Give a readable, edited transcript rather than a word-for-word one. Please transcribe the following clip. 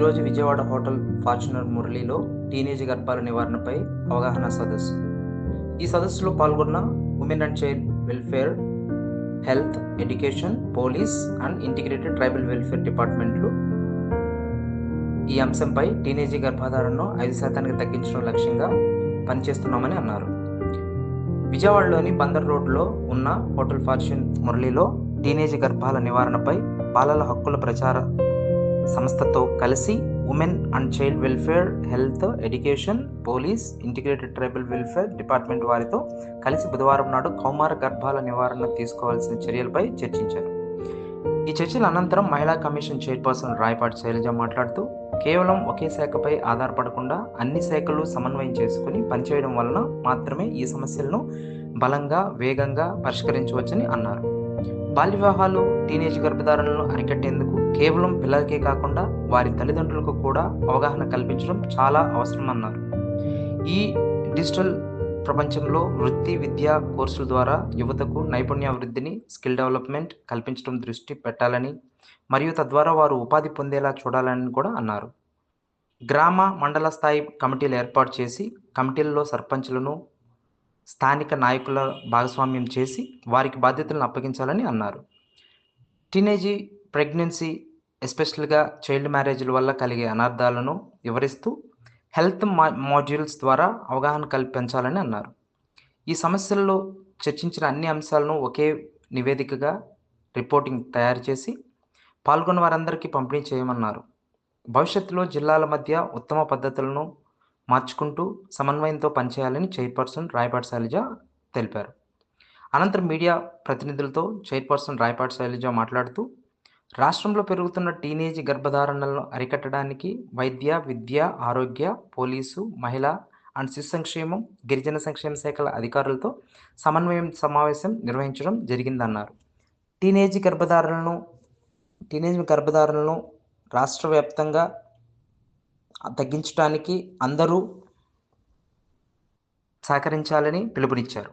ఈరోజు Vijayawada hotel Fortuner మురళిలో teenage గర్భాల నివారణపై అవగాహన సదస్సు. ఈ సదస్సులో పాల్గొన్న women and child welfare, health, education, police and integrated tribal welfare డిపార్ట్మెంట్లు ఈ అంశంపై టీనేజీ గర్భధారణను 5% తగ్గించడం లక్ష్యంగా పనిచేస్తున్నామని అన్నారు. విజయవాడలోని బందర్ రోడ్లో ఉన్న హోటల్ ఫార్చ్యూన్ మురళిలో టీనేజ్ గర్భాల నివారణపై బాలల హక్కుల ప్రచార సంస్థతో కలిసి women and child welfare, health, education, police, integrated tribal welfare department వారితో కలిసి బుధవారం నాడు కౌమార గర్భాల నివారణ తీసుకోవాల్సిన చర్యలపై చర్చించారు. ఈ చర్చల అనంతరం మహిళా కమిషన్ చైర్పర్సన్ రాయపాటి శైలజ మాట్లాడుతూ, కేవలం ఒకే శాఖపై ఆధారపడకుండా అన్ని శాఖలు సమన్వయం చేసుకుని పనిచేయడం వలన మాత్రమే ఈ సమస్యలను బలంగా, వేగంగా పరిష్కరించవచ్చని అన్నారు. బాల్య వివాహాలు, టీనేజ్ గర్భధారణలను అరికట్టేందుకు కేవలం పిల్లలకే కాకుండా వారి తల్లిదండ్రులకు కూడా అవగాహన కల్పించడం చాలా అవసరమన్నారు. ఈ డిజిటల్ ప్రపంచంలో వృత్తి విద్యా కోర్సుల ద్వారా యువతకు నైపుణ్యాభివృద్ధిని, స్కిల్ డెవలప్మెంట్ కల్పించడం దృష్టి పెట్టాలని మరియు తద్వారా వారు ఉపాధి పొందేలా చూడాలని కూడా అన్నారు. గ్రామ, మండల స్థాయి కమిటీలు ఏర్పాటు చేసి కమిటీలలో సర్పంచులను, స్థానిక నాయకుల భాగస్వామ్యం చేసి వారికి బాధ్యతలను అప్పగించాలని అన్నారు. టీనేజీ ప్రెగ్నెన్సీ, ఎస్పెషల్గా చైల్డ్ మ్యారేజ్ల వల్ల కలిగే అనర్థాలను వివరిస్తూ హెల్త్ మాడ్యూల్స్ ద్వారా అవగాహన కల్పించాలని అన్నారు. ఈ సమస్యల్లో చర్చించిన అన్ని అంశాలను ఒకే నివేదికగా రిపోర్టింగ్ తయారు చేసి పాల్గొన్న వారందరికీ పంపిణీ చేయమన్నారు. భవిష్యత్తులో జిల్లాల మధ్య ఉత్తమ పద్ధతులను మార్చుకుంటూ సమన్వయంతో పనిచేయాలని చైర్పర్సన్ రాయపాటి శైలజ తెలిపారు. అనంతరం మీడియా ప్రతినిధులతో చైర్పర్సన్ రాయపాటి శైలజ మాట్లాడుతూ, రాష్ట్రంలో పెరుగుతున్న టీనేజ్ గర్భధారణలను అరికట్టడానికి వైద్య, విద్య, ఆరోగ్య, పోలీసు, మహిళా అండ్ శిశు సంక్షేమం, గిరిజన సంక్షేమ శాఖల అధికారులతో సమన్వయం సమావేశం నిర్వహించడం జరిగిందన్నారు. టీనేజ్ గర్భధారణలను రాష్ట్ర వ్యాప్తంగా తగ్గించడానికి అందరూ సహకరించాలని పిలుపునిచ్చారు.